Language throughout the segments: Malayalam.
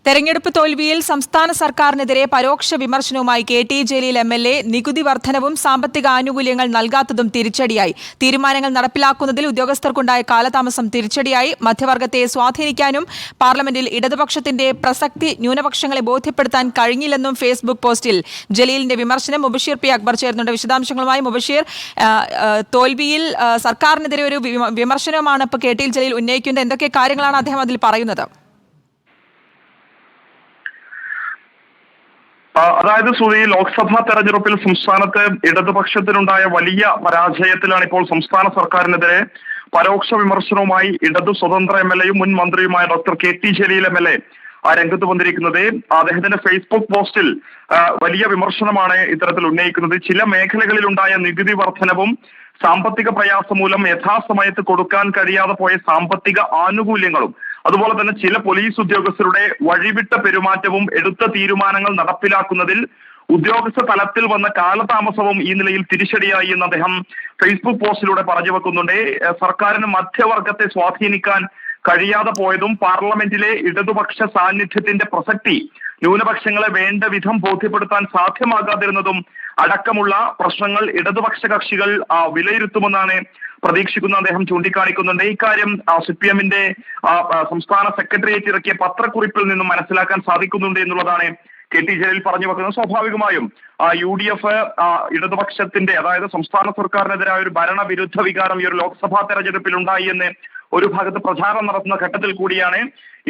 തെരഞ്ഞെടുപ്പ് തോൽവിയിൽ സംസ്ഥാന സർക്കാരിനെതിരെ പരോക്ഷ വിമർശനവുമായി കെ.ടി. ജലീൽ എം.എൽ.എ. നികുതി വർധനവും സാമ്പത്തിക ആനുകൂല്യങ്ങൾ നൽകാത്തതും തിരിച്ചടിയായി. തീരുമാനങ്ങൾ നടപ്പിലാക്കുന്നതിൽ ഉദ്യോഗസ്ഥർക്കുണ്ടായ കാലതാമസം തിരിച്ചടിയായി. മധ്യവർഗത്തെ സ്വാധീനിക്കാനും പാർലമെന്റിൽ ഇടതുപക്ഷത്തിന്റെ പ്രസക്തി ന്യൂനപക്ഷങ്ങളെ ബോധ്യപ്പെടുത്താൻ കഴിഞ്ഞില്ലെന്നും ഫേസ്ബുക്ക് പോസ്റ്റിൽ ജലീലിന്റെ വിമർശനം. മുബഷീർ പി. അക്ബർ ചേർന്നുണ്ട് വിശദാംശങ്ങളുമായി. മുബഷീർ, തോൽവിയിൽ സർക്കാരിനെതിരെ ഒരു വിമർശനമാണ് ഇപ്പോൾ കെ.ടി. ജലീൽ ഉന്നയിക്കുന്നത്. എന്തൊക്കെ കാര്യങ്ങളാണ് അദ്ദേഹം അതിൽ പറയുന്നത്? അതായത് സുധി, ലോക്സഭാ തെരഞ്ഞെടുപ്പിൽ സംസ്ഥാനത്ത് ഇടതുപക്ഷത്തിനുണ്ടായ വലിയ പരാജയത്തിലാണ് ഇപ്പോൾ സംസ്ഥാന സർക്കാരിനെതിരെ പരോക്ഷ വിമർശനവുമായി ഇടതു സ്വതന്ത്ര എം.എൽ.എയും മുൻ മന്ത്രിയുമായ ഡോക്ടർ കെ.ടി. ജലീൽ എം.എൽ.എ. രംഗത്ത് വന്നിരിക്കുന്നത്. അദ്ദേഹത്തിന്റെ ഫേസ്ബുക്ക് പോസ്റ്റിൽ വലിയ വിമർശനമാണ് ഇത്തരത്തിൽ ഉന്നയിക്കുന്നത്. ചില മേഖലകളിലുണ്ടായ നികുതി വർധനവും സാമ്പത്തിക പ്രയാസം മൂലം യഥാസമയത്ത് കൊടുക്കാൻ കഴിയാതെ പോയ സാമ്പത്തിക ആനുകൂല്യങ്ങളും, അതുപോലെ തന്നെ ചില പോലീസ് ഉദ്യോഗസ്ഥരുടെ വഴിവിട്ട പെരുമാറ്റവും എടുത്ത തീരുമാനങ്ങൾ നടപ്പിലാക്കുന്നതിൽ ഉദ്യോഗസ്ഥ തലത്തിൽ വന്ന കാലതാമസവും ഈ നിലയിൽ തിരിച്ചടിയായി എന്ന് അദ്ദേഹം ഫേസ്ബുക്ക് പോസ്റ്റിലൂടെ പറഞ്ഞു വെക്കുന്നുണ്ട്. സർക്കാരിന് മധ്യവർഗത്തെ സ്വാധീനിക്കാൻ കഴിയാതെ പോയതും പാർലമെന്റിലെ ഇടതുപക്ഷ സാന്നിധ്യത്തിന്റെ പ്രസക്തി ന്യൂനപക്ഷങ്ങളെ വേണ്ട വിധം ബോധ്യപ്പെടുത്താൻ സാധ്യമാകാതിരുന്നതും അടക്കമുള്ള പ്രശ്നങ്ങൾ ഇടതുപക്ഷ കക്ഷികൾ വിലയിരുത്തുമെന്നാണ് പ്രതീക്ഷിക്കുന്ന അദ്ദേഹം ചൂണ്ടിക്കാണിക്കുന്നുണ്ട്. ഇക്കാര്യം CPM-ന്റെ സംസ്ഥാന സെക്രട്ടേറിയറ്റ് ഇറക്കിയ പത്രക്കുറിപ്പിൽ നിന്നും മനസ്സിലാക്കാൻ സാധിക്കുന്നുണ്ട് എന്നുള്ളതാണ് കെ.ടി. ജലീൽ പറഞ്ഞു വെക്കുന്നത്. സ്വാഭാവികമായും UDF ഇടതുപക്ഷത്തിന്റെ, അതായത് സംസ്ഥാന സർക്കാരിനെതിരായ ഒരു ഭരണവിരുദ്ധ വികാരം ഈ ഒരു ലോക്സഭാ തെരഞ്ഞെടുപ്പിൽ ഉണ്ടായി എന്ന് ഒരു ഭാഗത്ത് പ്രചാരണം നടത്തുന്ന ഘട്ടത്തിൽ കൂടിയാണ്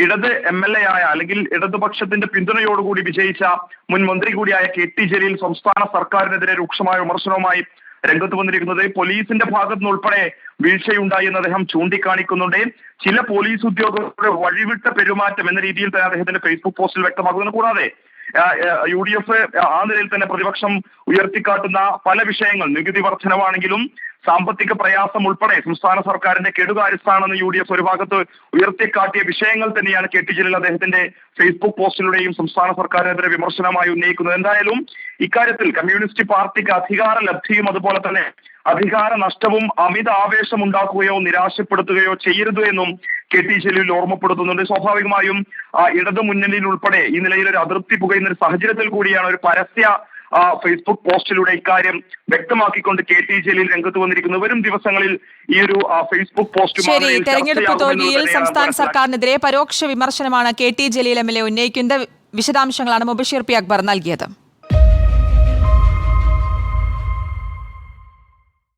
ഇടത് MLA ആയ, അല്ലെങ്കിൽ ഇടതുപക്ഷത്തിന്റെ പിന്തുണയോടുകൂടി വിജയിച്ച മുൻ മന്ത്രി കൂടിയായ കെ.ടി. ജലീൽ സംസ്ഥാന സർക്കാരിനെതിരെ രൂക്ഷമായ വിമർശനവുമായി രംഗത്ത് വന്നിരിക്കുന്നത്. പോലീസിന്റെ ഭാഗത്തു നിന്നുൾപ്പെടെ വീഴ്ചയുണ്ടായി എന്ന് അദ്ദേഹം ചൂണ്ടിക്കാണിക്കുന്നുണ്ട്. ചില പോലീസ് ഉദ്യോഗസ്ഥരുടെ വഴിവിട്ട പെരുമാറ്റം എന്ന രീതിയിൽ തന്നെ അദ്ദേഹത്തിന്റെ ഫേസ്ബുക്ക് പോസ്റ്റിൽ വ്യക്തമാക്കുന്നു. കൂടാതെ UDF ആ നിലയിൽ തന്നെ പ്രതിപക്ഷം ഉയർത്തിക്കാട്ടുന്ന പല വിഷയങ്ങൾ, നികുതി വർധനവാണെങ്കിലും സാമ്പത്തിക പ്രയാസം ഉൾപ്പെടെ സംസ്ഥാന സർക്കാരിന്റെ കെടുകാര്യസ്ഥാണെന്ന് UDF ഒരു ഭാഗത്ത് ഉയർത്തിക്കാട്ടിയ വിഷയങ്ങൾ തന്നെയാണ് കെ.ടി. ജലീൽ അദ്ദേഹത്തിന്റെ ഫേസ്ബുക്ക് പോസ്റ്റിലൂടെയും സംസ്ഥാന സർക്കാരിനെതിരെ വിമർശനമായി ഉന്നയിക്കുന്നത്. എന്തായാലും ഇക്കാര്യത്തിൽ കമ്മ്യൂണിസ്റ്റ് പാർട്ടിക്ക് അധികാര ലബ്ധിയും അതുപോലെ തന്നെ അധികാര നഷ്ടവും അമിത ആവേശം ഉണ്ടാക്കുകയോ നിരാശപ്പെടുത്തുകയോ ചെയ്യരുത് എന്നും കെ.ടി. ജലീൽ ഓർമ്മപ്പെടുത്തുന്നുണ്ട്. സ്വാഭാവികമായും ഇടതു മുന്നണിയിൽ ഉൾപ്പെടെ ഈ നിലയിൽ ഒരു അതൃപ്തി പുകയുന്ന ഒരു സാഹചര്യത്തിൽ കൂടിയാണ് ഒരു പരസ്യ ഫേസ്ബുക്ക് പോസ്റ്റിലൂടെ ഇക്കാര്യം വ്യക്തമാക്കിക്കൊണ്ട് കെ.ടി. ജലീൽ രംഗത്ത് വന്നിരിക്കുന്നത്. വരും ദിവസങ്ങളിൽ ഈ ഒരു ഫേസ്ബുക്ക് പോസ്റ്റ് തെരഞ്ഞെടുപ്പ് തോൽവിയിൽ സംസ്ഥാന സർക്കാരിനെതിരെ പരോക്ഷ വിമർശനമാണ് കെ.ടി. ജലീൽ എം.എൽ.എ. ഉന്നയിക്കുന്നത്. വിശദാംശങ്ങളാണ് മുബഷീർ പി. അക്ബർ നൽകിയത്.